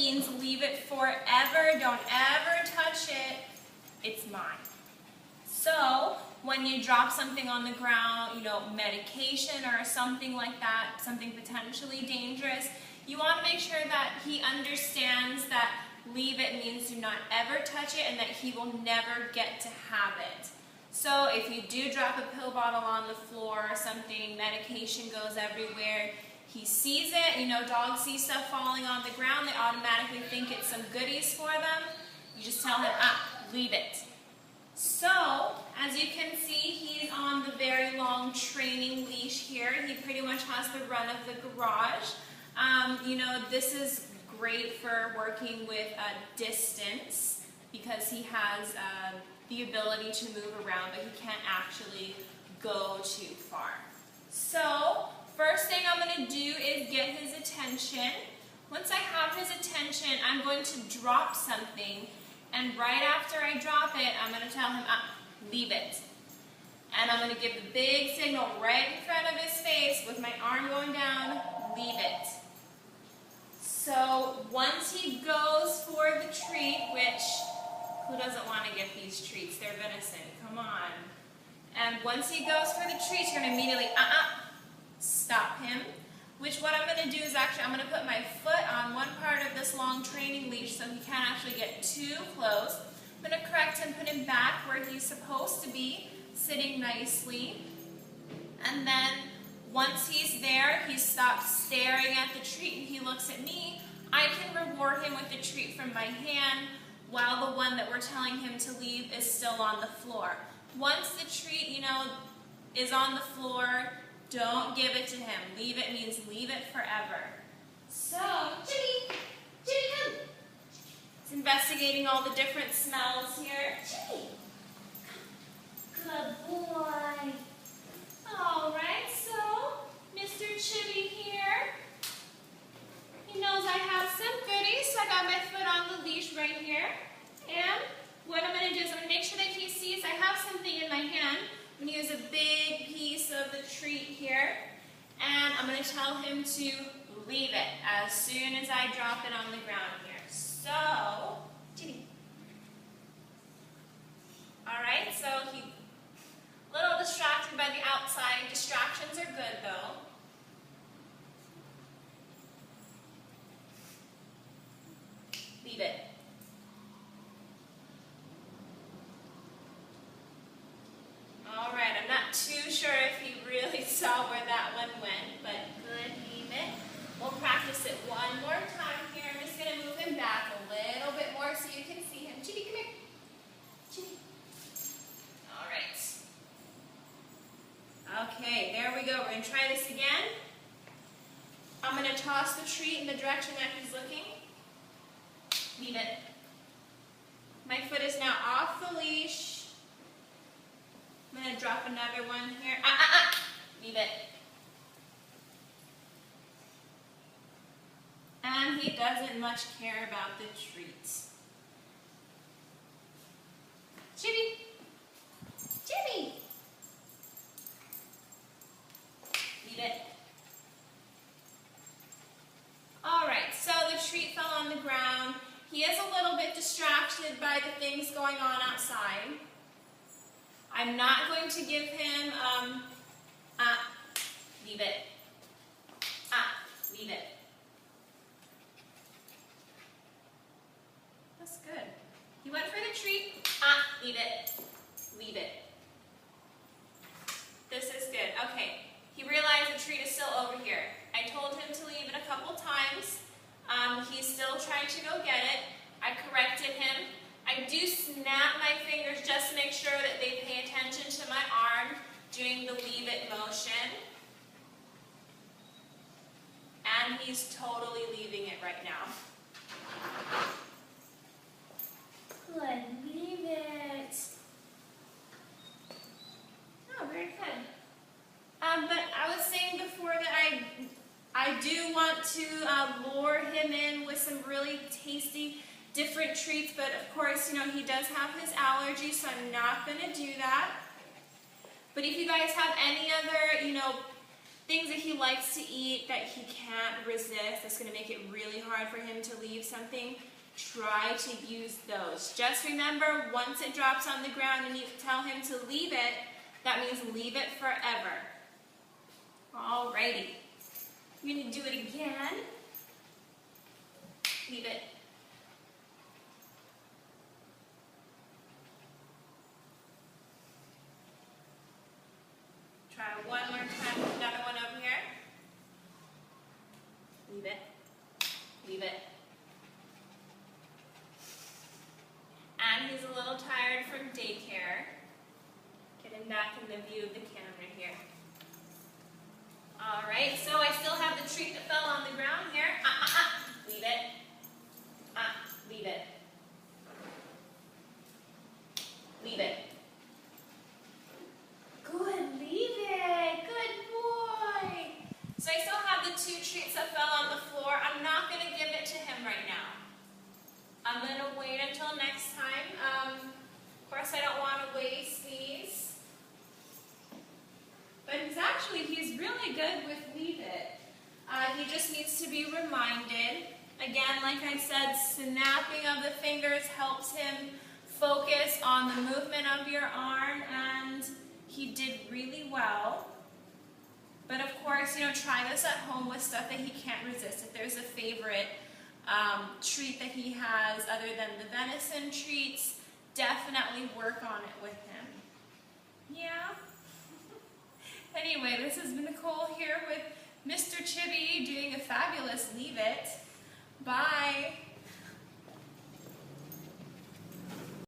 means leave it forever. Don't ever touch it. It's mine. So when you drop something on the ground, medication or something like that, something potentially dangerous, you want to make sure that he understands that leave it means do not ever touch it and that he will never get to have it. So if you do drop a pill bottle on the floor or something, medication goes everywhere, he sees it, dogs see stuff falling on the ground, they automatically think it's some goodies for them. You just tell him, leave it. So, as you can see, he's on the very long training leash here. He pretty much has the run of the garage. This is great for working with distance because he has the ability to move around, but he can't actually go too far. So, first thing I'm going to do is get his attention. Once I have his attention, I'm going to drop something. And right after I drop it, I'm going to tell him, leave it. And I'm going to give the big signal right in front of his face with my arm going down, leave it. So once he goes for the treat, which, who doesn't want to get these treats? They're venison, come on. And once he goes for the treats, you're going to immediately, stop him. Which what I'm going to do is actually, I'm going to put my foot on one part of this long training leash so he can't actually get too close. I'm going to correct him, put him back where he's supposed to be, sitting nicely. And then once he's there, he stops staring at the treat and he looks at me. I can reward him with the treat from my hand while the one that we're telling him to leave is still on the floor. Once the treat, is on the floor, don't give it to him. Leave it means leave it forever. So, Chibi, come. It's investigating all the different smells here. Chibi, good boy. All right, so Mr. Chibi here. He knows I have some goodies, so I got my foot on the leash right here. And what I'm going to do is I'm going to make sure that he sees I have something in my hand. I'm going to use a big piece of the treat here, and I'm going to tell him to leave it as soon as I drop it on the ground here. So, Chibi. Alright, so he's a little distracted by the outside. Distractions are good though. Leave it. Alright, I'm not too sure if he really saw where that one went, but good, leave it. We'll practice it one more time here. I'm just going to move him back a little bit more so you can see him. Chibi, come here. Chibi. Alright. Okay, there we go. We're going to try this again. I'm going to toss the treat in the direction that he's looking. Leave it. My foot is now off the leash. I'm going to drop another one here. Leave it. And he doesn't much care about the treats. Chibi! Chibi! Leave it. Alright, so the treat fell on the ground. He is a little bit distracted by the things going on outside. I'm not going to give him, leave it. Leave it. That's good. He went for the treat, leave it. Leave it. This is good. Okay, he realized the treat is still over here. I told him to leave it a couple times. He's still trying to go get it. I corrected him. I do snap my fingers just to make sure that they pay attention to my arm doing the leave it motion. And he's totally leaving it right now. Good, leave it. Oh, very good. But I was saying before that I do want to lure him in with some really tasty different treats, but of course, he does have his allergies, so I'm not going to do that. But if you guys have any other, things that he likes to eat that he can't resist, that's going to make it really hard for him to leave something, try to use those. Just remember, once it drops on the ground and you tell him to leave it, that means leave it forever. Alrighty. You're going to do it again. Leave it. Try one more time. Another one over here. Leave it. Leave it. And he's a little tired from daycare. Get him back in the view of the camera here. Alright, so I still have the treat that fell on the ground here. Leave it. Leave it. Leave it. Good, leave it. Good boy. So I still have the 2 treats that fell on the floor. I'm not going to give it to him right now. I'm going to wait until next time. Of course, I don't want to waste these. But he's really good with leave it. He just needs to be reminded. Again, like I said, snapping of the fingers helps him focus on the movement of your arm, and he did really well. But of course, try this at home with stuff that he can't resist. If there's a favorite treat that he has other than the venison treats, definitely work on it with him. Yeah? Anyway, this has been Nicole here with Mr. Chibi doing a fabulous Leave It. Bye.